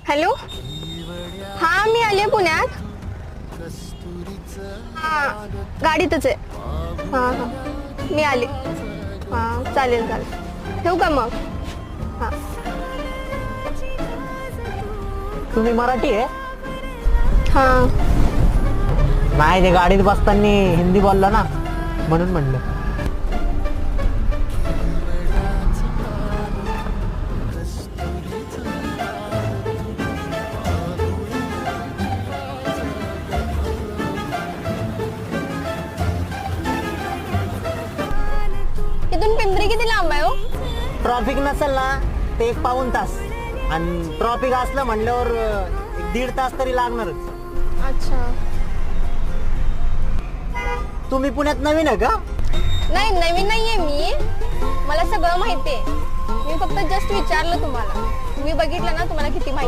Hello, हा मी आले पुण्यात. हा गाडीतच आहे. हा हा मी आले. हा चालेल चालेल, ठेवू का मग? हा. तुम्ही मराठी आहे? हा नाही, ते गाडीत बसताना हिंदी बोलला ना, म्हणून म्हणलं. इथून पिंपरी किती लांब आहे हो? ट्रॉफिक नसेल ना ते 1 पाऊण तास, आणि ट्रॉफिक असलं म्हणल्यावर 1.5 तास तरी लागणारच. अच्छा. तुम्ही पुण्यात नवीन आहे का? नाही, नवीन नाहीये मी. मला सगळं माहिती आहे. मी फक्त जस्ट विचारलं तुम्हाला. तुम्ही बघितलं ना, तुम्हाला किती माहिती